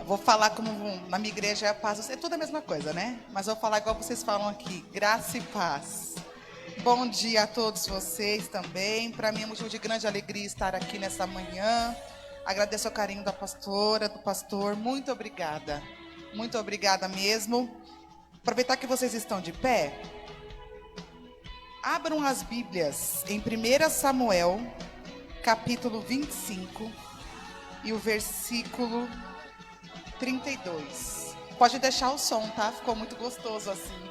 vou falar como na minha igreja é a paz. É tudo a mesma coisa, né? Mas eu vou falar igual vocês falam aqui. Graça e paz. Bom dia a todos vocês também. Para mim é motivo de grande alegria estar aqui nessa manhã. Agradeço o carinho da pastora, do pastor. Muito obrigada. Muito obrigada mesmo. Aproveitar que vocês estão de pé. Abram as Bíblias em 1 Samuel, capítulo 25, e o versículo 32. Pode deixar o som, tá? Ficou muito gostoso assim.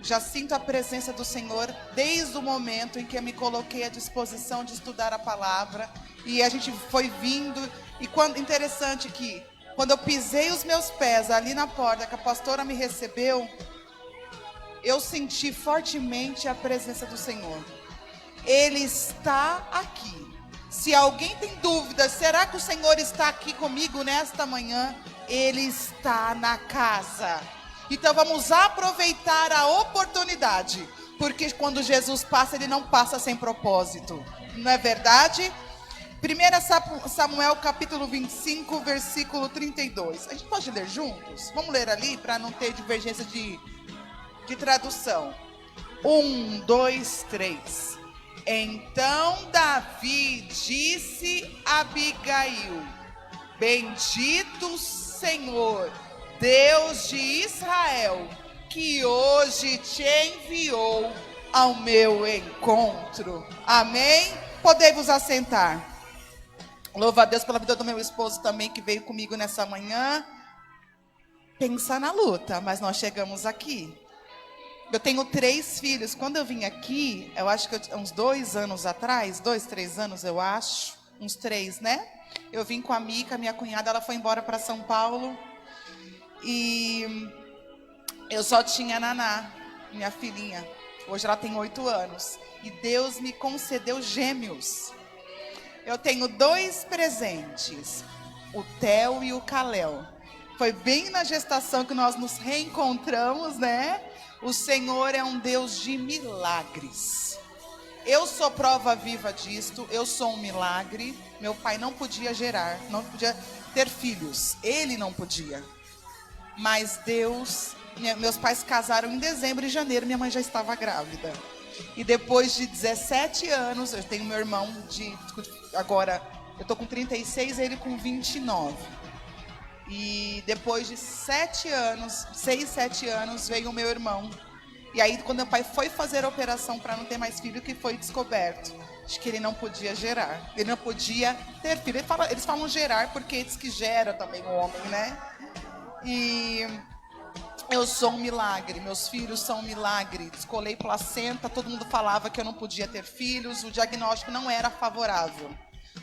Já sinto a presença do Senhor desde o momento em que eu me coloquei à disposição de estudar a palavra. E a gente foi vindo. E interessante que quando eu pisei os meus pés ali na porta, que a pastora me recebeu, eu senti fortemente a presença do Senhor. Ele está aqui. Se alguém tem dúvidas, será que o Senhor está aqui comigo nesta manhã? Ele está na casa. Então vamos aproveitar a oportunidade, porque quando Jesus passa, ele não passa sem propósito. Não é verdade? 1 Samuel capítulo 25, versículo 32. A gente pode ler juntos? Vamos ler ali para não ter divergência de tradução. 1, 2, 3. Então Davi disse a Abigail: Bendito Senhor, Deus de Israel, que hoje te enviou ao meu encontro. Amém? Podemos assentar. Louvo a Deus pela vida do meu esposo também, que veio comigo nessa manhã. Pensar na luta, mas nós chegamos aqui. Eu tenho 3 filhos. Quando eu vim aqui, eu acho que uns 2 anos atrás, 2, 3 anos eu acho, uns 3, né? Eu vim com a Mica, minha cunhada, ela foi embora para São Paulo. E eu só tinha a Naná, minha filhinha. Hoje ela tem 8 anos. E Deus me concedeu gêmeos. Eu tenho 2 presentes, o Theo e o Kalel. Foi bem na gestação que nós nos reencontramos, né? O Senhor é um Deus de milagres. Eu sou prova viva disto, eu sou um milagre. Meu pai não podia gerar, não podia ter filhos. Ele não podia. Mas Deus, meus pais casaram em dezembro e janeiro, minha mãe já estava grávida. E depois de 17 anos, eu tenho meu irmão agora, eu tô com 36, ele com 29. E depois de 7 anos, 6, 7 anos, veio o meu irmão. E aí, quando meu pai foi fazer a operação para não ter mais filho, que foi descoberto de que ele não podia gerar. Ele não podia ter filho. Eles falam gerar porque eles que geram também o homem, né? E eu sou um milagre, meus filhos são um milagre. Descolei placenta, todo mundo falava que eu não podia ter filhos, o diagnóstico não era favorável.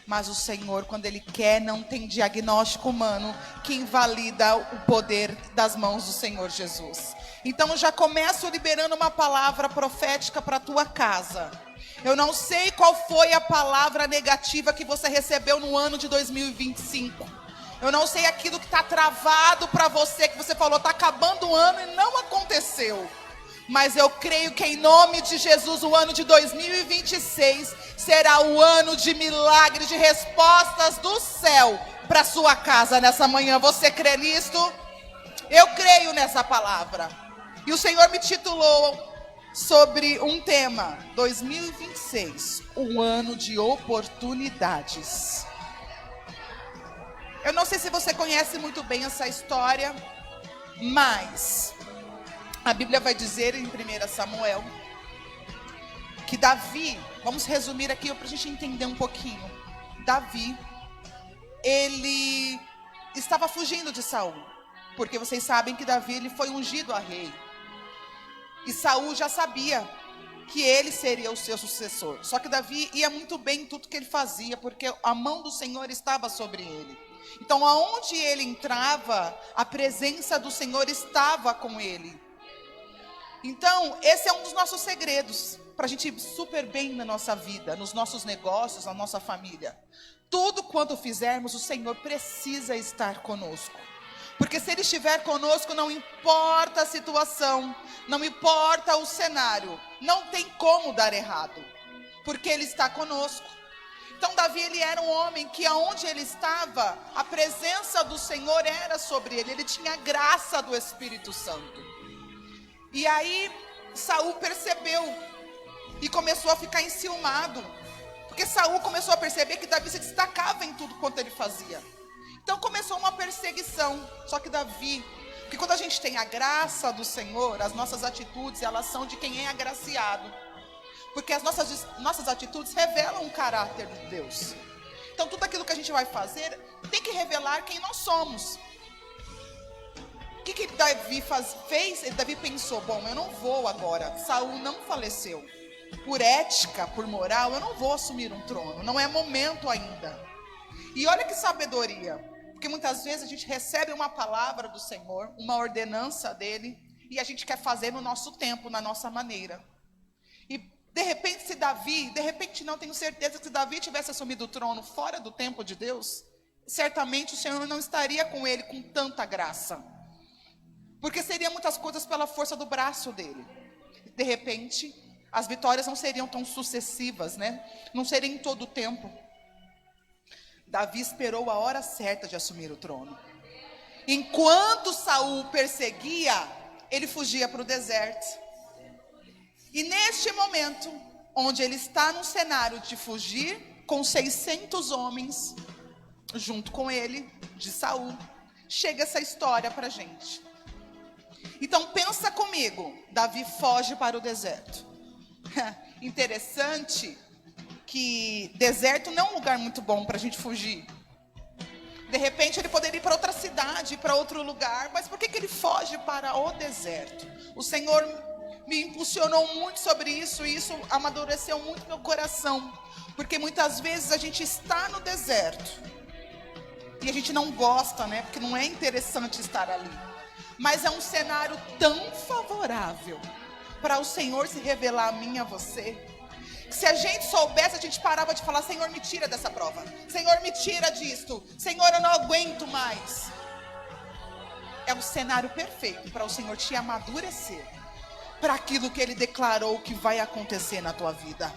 Mas o Senhor, quando Ele quer, não tem diagnóstico humano que invalida o poder das mãos do Senhor Jesus. Então eu já começo liberando uma palavra profética para a tua casa. Eu não sei qual foi a palavra negativa que você recebeu no ano de 2025. Eu não sei aquilo que está travado para você, que você falou, está acabando o ano e não aconteceu. Mas eu creio que em nome de Jesus, o ano de 2026 será o ano de milagres, de respostas do céu para sua casa nessa manhã. Você crê nisto? Eu creio nessa palavra. E o Senhor me titulou sobre um tema, 2026, um ano de oportunidades. Eu não sei se você conhece muito bem essa história, mas a Bíblia vai dizer em 1 Samuel que Davi, vamos resumir aqui para a gente entender um pouquinho. Davi, ele estava fugindo de Saul, porque vocês sabem que Davi ele foi ungido a rei. E Saul já sabia que ele seria o seu sucessor. Só que Davi ia muito bem em tudo que ele fazia, porque a mão do Senhor estava sobre ele. Então, aonde ele entrava, a presença do Senhor estava com ele. Então, esse é um dos nossos segredos, para a gente ir super bem na nossa vida, nos nossos negócios, na nossa família. Tudo quanto fizermos, o Senhor precisa estar conosco. Porque se Ele estiver conosco, não importa a situação, não importa o cenário, não tem como dar errado, porque Ele está conosco. Então Davi, ele era um homem que aonde ele estava, a presença do Senhor era sobre ele. Ele tinha a graça do Espírito Santo. E aí Saul percebeu e começou a ficar enciumado, porque Saul começou a perceber que Davi se destacava em tudo quanto ele fazia. Então começou uma perseguição. Só que Davi, porque quando a gente tem a graça do Senhor, as nossas atitudes, elas são de quem é agraciado. Porque as nossas atitudes revelam o caráter de Deus. Então tudo aquilo que a gente vai fazer tem que revelar quem nós somos. O que Davi fez? Davi pensou, bom, eu não vou agora, Saul não faleceu. Por ética, por moral, eu não vou assumir um trono, não é momento ainda. E olha que sabedoria, porque muitas vezes a gente recebe uma palavra do Senhor, uma ordenança dele, e a gente quer fazer no nosso tempo, na nossa maneira. E de repente não, tenho certeza que se Davi tivesse assumido o trono fora do tempo de Deus, certamente o Senhor não estaria com ele com tanta graça. Porque seriam muitas coisas pela força do braço dele. De repente, as vitórias não seriam tão sucessivas, né? Não seriam em todo o tempo. Davi esperou a hora certa de assumir o trono. Enquanto Saul perseguia, ele fugia para o deserto. E neste momento, onde ele está no cenário de fugir, com 600 homens, junto com ele, de Saul, chega essa história para a gente. Então pensa comigo, Davi foge para o deserto. Interessante que deserto não é um lugar muito bom para a gente fugir. De repente ele poderia ir para outra cidade, para outro lugar, mas por que ele foge para o deserto? O Senhor me impulsionou muito sobre isso, e isso amadureceu muito meu coração, porque muitas vezes a gente está no deserto, e a gente não gosta, né, porque não é interessante estar ali, mas é um cenário tão favorável, para o Senhor se revelar a mim e a você, que se a gente soubesse, a gente parava de falar, Senhor, me tira dessa prova, Senhor, me tira disto, Senhor, eu não aguento mais. É o cenário perfeito para o Senhor te amadurecer, para aquilo que ele declarou que vai acontecer na tua vida.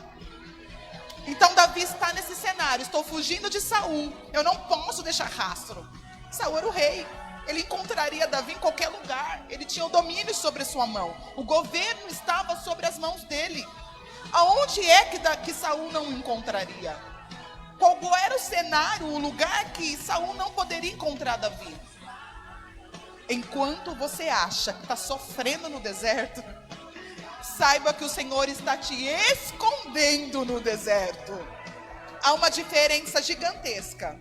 Então Davi está nesse cenário, estou fugindo de Saul, eu não posso deixar rastro. Saul era o rei, ele encontraria Davi em qualquer lugar, ele tinha o domínio sobre sua mão, o governo estava sobre as mãos dele. Aonde é que Saul não encontraria? Qual era o cenário, o lugar que Saul não poderia encontrar Davi? Enquanto você acha que está sofrendo no deserto, saiba que o Senhor está te escondendo no deserto. Há uma diferença gigantesca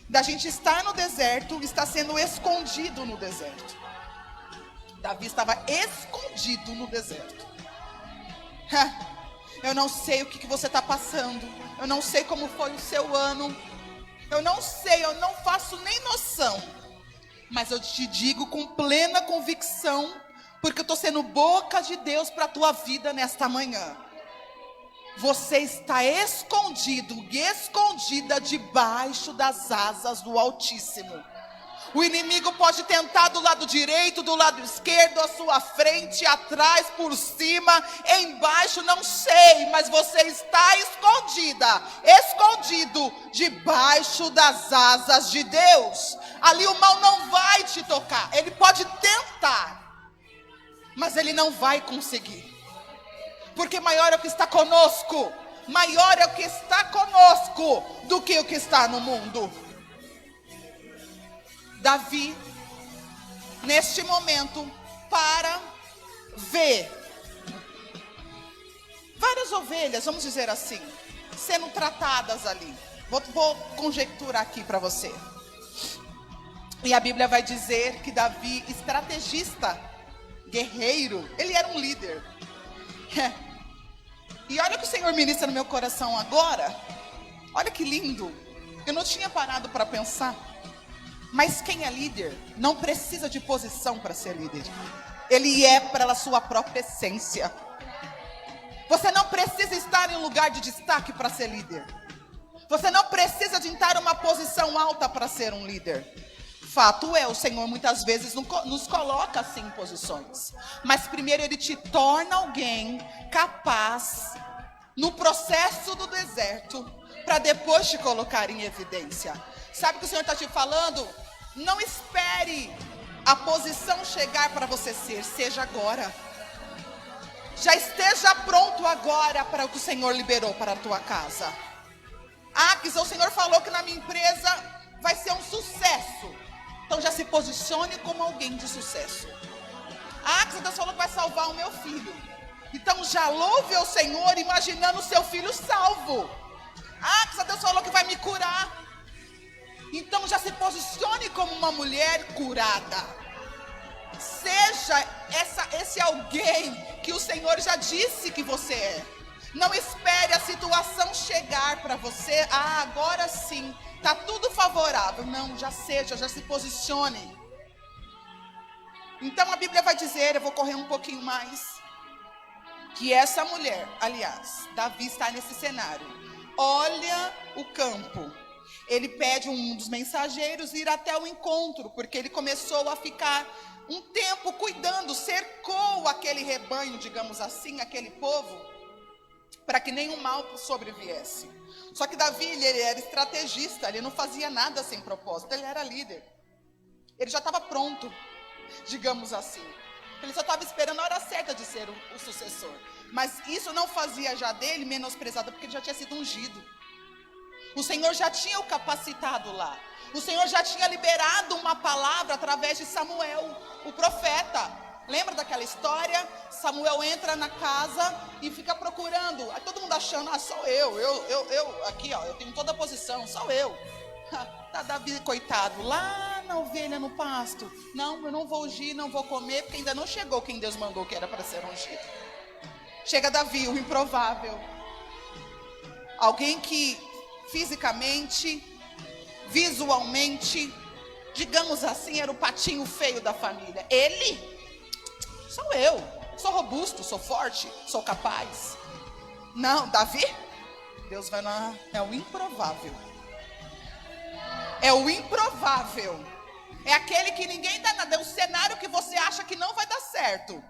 da gente estar no deserto e estar sendo escondido no deserto. Davi estava escondido no deserto. Eu não sei o que você está passando, eu não sei como foi o seu ano, eu não sei, eu não faço nem noção, mas eu te digo com plena convicção, porque eu estou sendo boca de Deus para a tua vida nesta manhã. Você está escondido e escondida debaixo das asas do Altíssimo. O inimigo pode tentar do lado direito, do lado esquerdo, à sua frente, atrás, por cima, embaixo, não sei, mas você está escondido debaixo das asas de Deus. Ali o mal não vai te tocar, ele pode tentar, mas ele não vai conseguir, porque maior é o que está conosco, maior é o que está conosco do que o que está no mundo. Davi, neste momento, para ver várias ovelhas, vamos dizer assim, sendo tratadas ali. Vou conjecturar aqui para você. E a Bíblia vai dizer que Davi, estrategista, guerreiro, ele era um líder. E olha o que o Senhor ministra no meu coração agora. Olha que lindo. Eu não tinha parado para pensar. Mas quem é líder não precisa de posição para ser líder. Ele é pela sua própria essência. Você não precisa estar em um lugar de destaque para ser líder. Você não precisa de estar em uma posição alta para ser um líder. Fato é, o Senhor muitas vezes nos coloca assim em posições. Mas primeiro Ele te torna alguém capaz, no processo do deserto, para depois te colocar em evidência. Sabe o que o Senhor está te falando? Não espere a posição chegar para você ser, seja agora. Já esteja pronto agora para o que o Senhor liberou para a tua casa. O Senhor falou que na minha empresa vai ser um sucesso. Então já se posicione como alguém de sucesso. Deus falou que vai salvar o meu filho. Então já louve ao Senhor imaginando o seu filho salvo. Deus falou que vai me curar. Então já se posicione como uma mulher curada. Seja esse alguém que o Senhor já disse que você é. Não espere a situação chegar para você. Agora sim, está tudo favorável. Não, já se posicione. Então a Bíblia vai dizer, eu vou correr um pouquinho mais, que essa mulher, aliás, Davi está nesse cenário. Olha o campo. Ele pede um dos mensageiros ir até o encontro, porque ele começou a ficar um tempo cuidando, cercou aquele rebanho, digamos assim, aquele povo, para que nenhum mal sobreviesse. Só que Davi, ele era estrategista, ele não fazia nada sem propósito, ele era líder. Ele já estava pronto, digamos assim. Ele só estava esperando a hora certa de ser o sucessor. Mas isso não fazia já dele menosprezado, porque ele já tinha sido ungido. O Senhor já tinha o capacitado lá. O Senhor já tinha liberado uma palavra através de Samuel, o profeta. Lembra daquela história? Samuel entra na casa e fica procurando. Aí todo mundo achando, sou eu, aqui ó, eu tenho toda a posição, sou eu. Tá Davi, coitado, lá na ovelha no pasto. Não, eu não vou ungir, não vou comer, porque ainda não chegou quem Deus mandou que era para ser ungido. Chega Davi, o improvável. Alguém que fisicamente, visualmente, digamos assim, era o patinho feio da família. Ele, sou eu, sou robusto, sou forte, sou capaz. Não, Davi, Deus vai lá, é o improvável. É o improvável. É aquele que ninguém dá nada, é um cenário que você acha que não vai dar certo.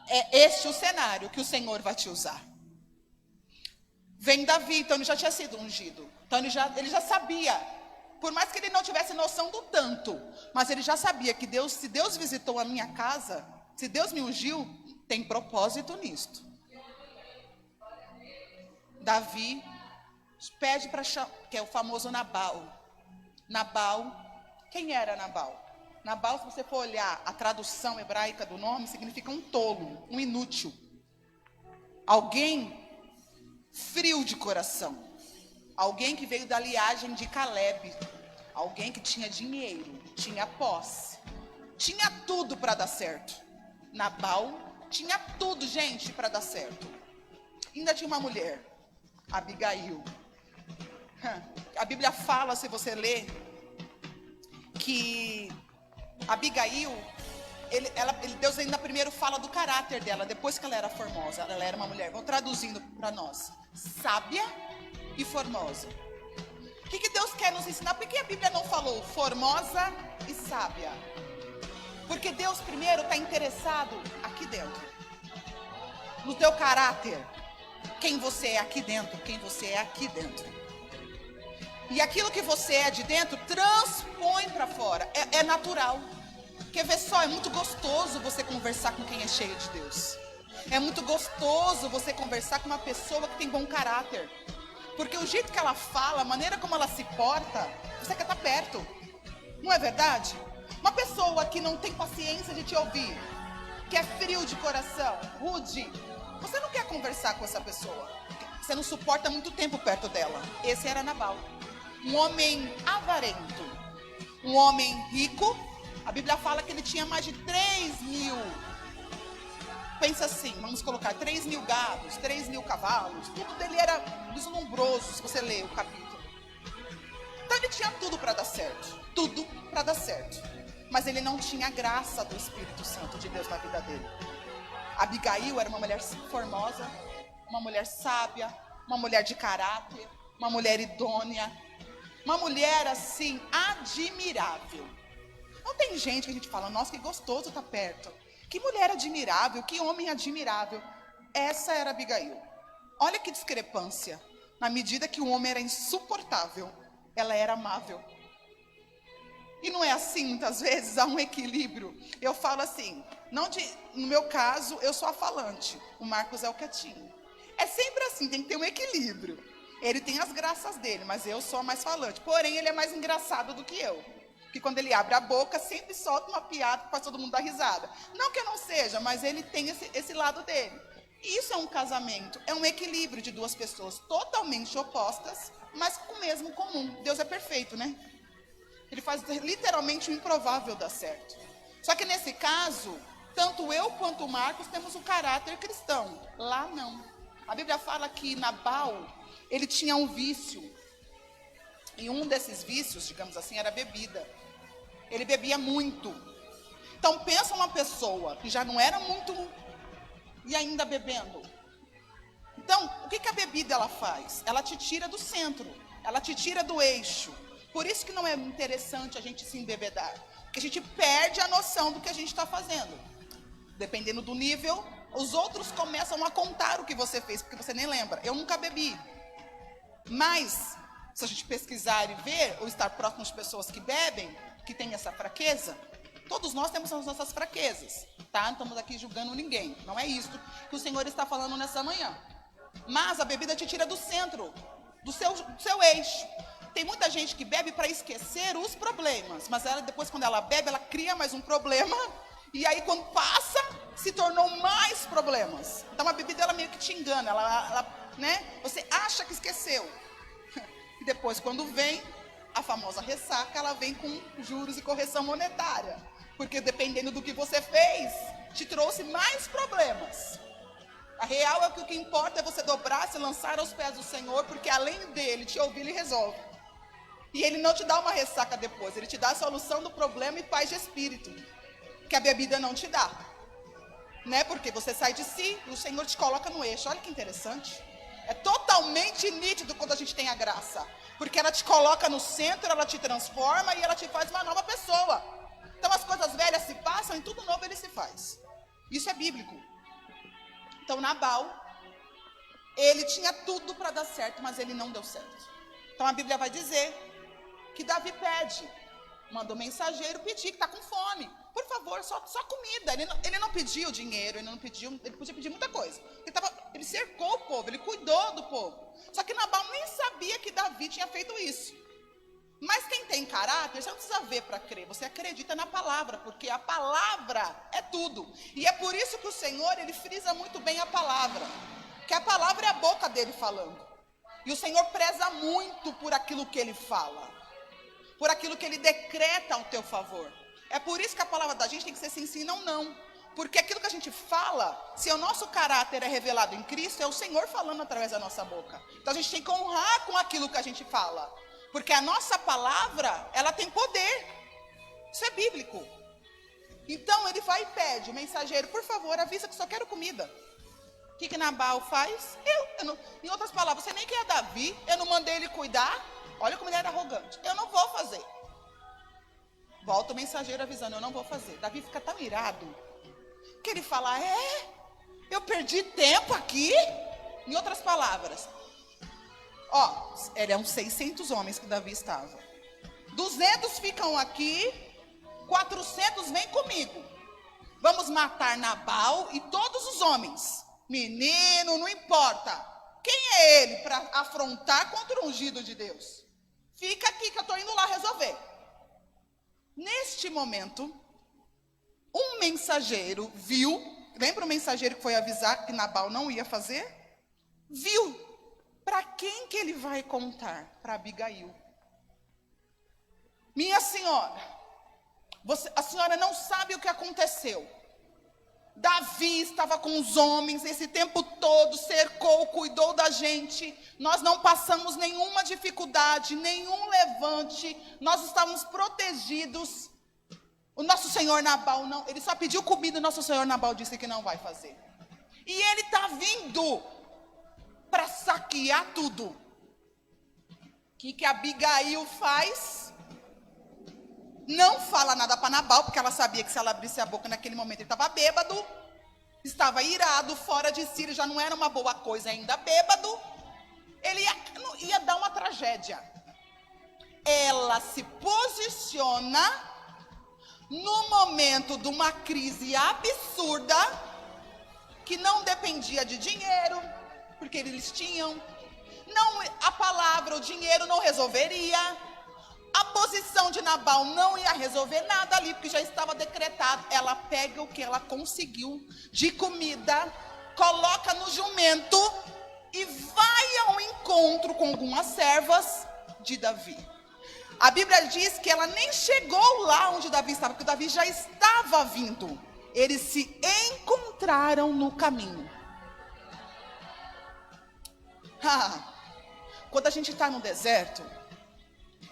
É este o cenário que o Senhor vai te usar. Vem Davi, então ele já tinha sido ungido. Então ele já sabia. Por mais que ele não tivesse noção do tanto, mas ele já sabia que Deus, se Deus visitou a minha casa, se Deus me ungiu, tem propósito nisto. Davi pede para chamar, que é o famoso Nabal. Nabal, quem era Nabal? Nabal, se você for olhar a tradução hebraica do nome, significa um tolo, um inútil. Alguém frio de coração. Alguém que veio da linhagem de Caleb. Alguém que tinha dinheiro, tinha posse. Tinha tudo para dar certo. Nabal tinha tudo, gente, para dar certo. Ainda tinha uma mulher, Abigail. A Bíblia fala, se você ler, que Abigail, Deus ainda primeiro fala do caráter dela, depois que ela era formosa. Ela era uma mulher, vou traduzindo para nós, sábia e formosa. O que Deus quer nos ensinar? Por que a Bíblia não falou formosa e sábia? Porque Deus primeiro está interessado aqui dentro, no teu caráter, quem você é aqui dentro, quem você é aqui dentro. E aquilo que você é de dentro, transpõe para fora, é natural. Quer ver só, é muito gostoso você conversar com quem é cheio de Deus. É muito gostoso você conversar com uma pessoa que tem bom caráter. Porque o jeito que ela fala, a maneira como ela se porta, você quer estar perto. Não é verdade? Uma pessoa que não tem paciência de te ouvir, que é frio de coração, rude, você não quer conversar com essa pessoa. Você não suporta muito tempo perto dela. Esse era Nabal. Um homem avarento. Um homem rico. A Bíblia fala que ele tinha mais de 3.000. Pensa assim, vamos colocar 3.000 gados, 3.000 cavalos. Tudo dele era deslumbroso, se você ler o capítulo. Então ele tinha tudo para dar certo. Tudo para dar certo. Mas ele não tinha a graça do Espírito Santo de Deus na vida dele. Abigail era uma mulher formosa, uma mulher sábia, uma mulher de caráter, uma mulher idônea, uma mulher assim, admirável. Não tem gente que a gente fala, nossa, que gostoso estar perto. Que mulher admirável, que homem admirável. Essa era Abigail. Olha que discrepância. Na medida que o homem era insuportável, ela era amável. E não é assim, muitas vezes, há um equilíbrio. Eu falo assim, no meu caso, eu sou a falante, o Marcos é o quietinho. É sempre assim, tem que ter um equilíbrio. Ele tem as graças dele, mas eu sou a mais falante. Porém, ele é mais engraçado do que eu. Porque quando ele abre a boca, sempre solta uma piada que faz todo mundo dar risada. Não que eu não seja, mas ele tem esse lado dele. E isso é um casamento, é um equilíbrio de duas pessoas totalmente opostas, mas com o mesmo comum. Deus é perfeito, né? Ele faz literalmente o improvável dar certo. Só que nesse caso, tanto eu quanto o Marcos temos um caráter cristão. Lá não. A Bíblia fala que Nabal, ele tinha um vício. E um desses vícios, digamos assim, era a bebida. Ele bebia muito. Então pensa uma pessoa que já não era muito e ainda bebendo. Então, o que a bebida ela faz? Ela te tira do centro, ela te tira do eixo. Por isso que não é interessante a gente se embebedar. Porque a gente perde a noção do que a gente está fazendo. Dependendo do nível, os outros começam a contar o que você fez, porque você nem lembra. Eu nunca bebi. Mas, se a gente pesquisar e ver, ou estar próximo de pessoas que bebem, que têm essa fraqueza, todos nós temos as nossas fraquezas, tá? Não estamos aqui julgando ninguém. Não é isso que o Senhor está falando nessa manhã. Mas a bebida te tira do centro, do seu eixo. Tem muita gente que bebe para esquecer os problemas, mas ela, depois, quando ela bebe, ela cria mais um problema, e aí, quando passa, se tornou mais problemas. Então, a bebida, ela meio que te engana, né? Você acha que esqueceu. E depois, quando vem, a famosa ressaca, ela vem com juros e correção monetária. Porque, dependendo do que você fez, te trouxe mais problemas. A real é que o que importa é você dobrar, se lançar aos pés do Senhor, porque além dele te ouvir, ele resolve. E ele não te dá uma ressaca depois, ele te dá a solução do problema e paz de espírito, que a bebida não te dá. Né? Porque você sai de si e o Senhor te coloca no eixo. Olha que interessante. É totalmente nítido quando a gente tem a graça. Porque ela te coloca no centro, ela te transforma e ela te faz uma nova pessoa. Então as coisas velhas se passam e tudo novo ele se faz. Isso é bíblico. Então Nabal, ele tinha tudo para dar certo, mas ele não deu certo. Então a Bíblia vai dizer que Davi pede, manda um mensageiro pedir que está com fome. Por favor, só comida. Ele não pediu dinheiro, ele podia pedir muita coisa. Ele cercou o povo, ele cuidou do povo. Só que Nabal nem sabia que Davi tinha feito isso. Mas quem tem caráter, você não precisa ver para crer, você acredita na palavra, porque a palavra é tudo. E é por isso que o Senhor, ele frisa muito bem a palavra, que a palavra é a boca dele falando. E o Senhor preza muito por aquilo que ele fala, por aquilo que ele decreta ao teu favor. É por isso que a palavra da gente tem que ser sim, sim, não, não. Porque aquilo que a gente fala, se o nosso caráter é revelado em Cristo, é o Senhor falando através da nossa boca. Então a gente tem que honrar com aquilo que a gente fala. Porque a nossa palavra, ela tem poder. Isso é bíblico. Então ele vai e pede, o mensageiro, por favor, avisa que só quero comida. O que Nabal faz? Em outras palavras, você nem quer Davi, eu não mandei ele cuidar. Olha como ele era arrogante. Eu não vou fazer. Volta o mensageiro avisando, eu não vou fazer. Davi fica tão irado que ele fala, eu perdi tempo aqui? Em outras palavras, eram 600 homens que Davi estava. 200 ficam aqui, 400 vêm comigo. Vamos matar Nabal e todos os homens. Menino, não importa. Quem é ele para afrontar contra o ungido de Deus? Fica aqui que eu estou indo lá resolver. Neste momento, um mensageiro viu, lembra o mensageiro que foi avisar que Nabal não ia fazer? Viu. Para quem que ele vai contar? Para Abigail. Minha senhora, a senhora não sabe o que aconteceu. Davi estava com os homens esse tempo todo, cercou, cuidou da gente. Nós não passamos nenhuma dificuldade, nenhum levante. Nós estávamos protegidos. O nosso senhor Nabal não, ele só pediu comida, o nosso senhor Nabal disse que não vai fazer. E ele está vindo para saquear tudo. O que Abigail faz? Não fala nada para Nabal, porque ela sabia que se ela abrisse a boca naquele momento, ele estava bêbado, estava irado, fora de si, já não era uma boa coisa ainda bêbado. ele ia dar uma tragédia. Ela se posiciona no momento de uma crise absurda, que não dependia de dinheiro, porque eles tinham, não, a palavra, o dinheiro não resolveria, a posição de Nabal não ia resolver nada ali, porque já estava decretado. Ela pega o que ela conseguiu de comida, coloca no jumento e vai ao encontro com algumas servas de Davi. A Bíblia diz que ela nem chegou lá onde Davi estava, porque Davi já estava vindo. Eles se encontraram no caminho. Quando a gente está no deserto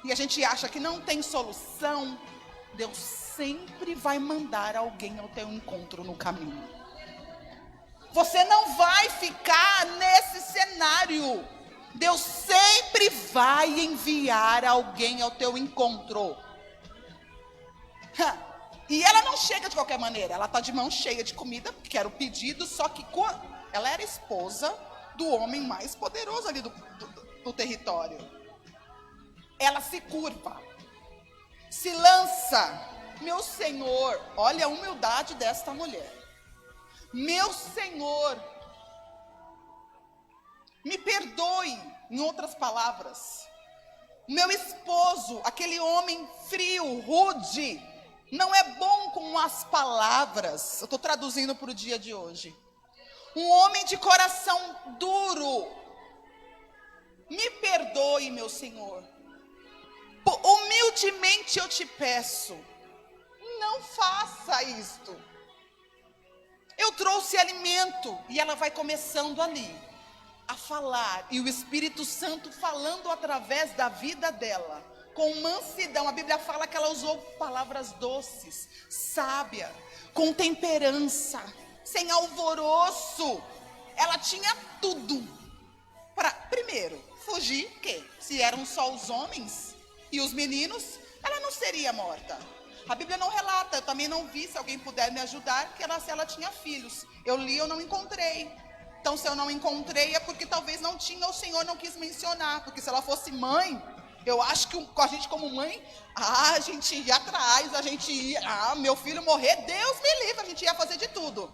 e a gente acha que não tem solução, Deus sempre vai mandar alguém ao teu encontro no caminho. Você não vai ficar nesse cenário. Deus sempre vai enviar alguém ao teu encontro. E ela não chega de qualquer maneira. Ela está de mão cheia de comida, porque era o pedido. Só que ela era esposa do homem mais poderoso ali do território. Ela se curva, se lança. Meu Senhor, olha a humildade desta mulher. Meu Senhor, me perdoe, em outras palavras. Meu esposo, aquele homem frio, rude, não é bom com as palavras. Eu estou traduzindo para o dia de hoje. Um homem de coração duro. Me perdoe, meu Senhor. Humildemente eu te peço, não faça isto. Eu trouxe alimento. E ela vai começando ali a falar, e o Espírito Santo falando através da vida dela, com mansidão. A Bíblia fala que ela usou palavras doces, sábia, com temperança, sem alvoroço. Ela tinha tudo para, primeiro, fugir, que se eram só os homens e os meninos, ela não seria morta. A Bíblia não relata, eu também não vi, se alguém puder me ajudar, que se ela tinha filhos. Eu li, eu não encontrei. Então, se eu não encontrei, é porque talvez não tinha, o Senhor não quis mencionar. Porque se ela fosse mãe, eu acho que a gente como mãe, a gente ia atrás, a gente ia, meu filho morrer, Deus me livre, a gente ia fazer de tudo.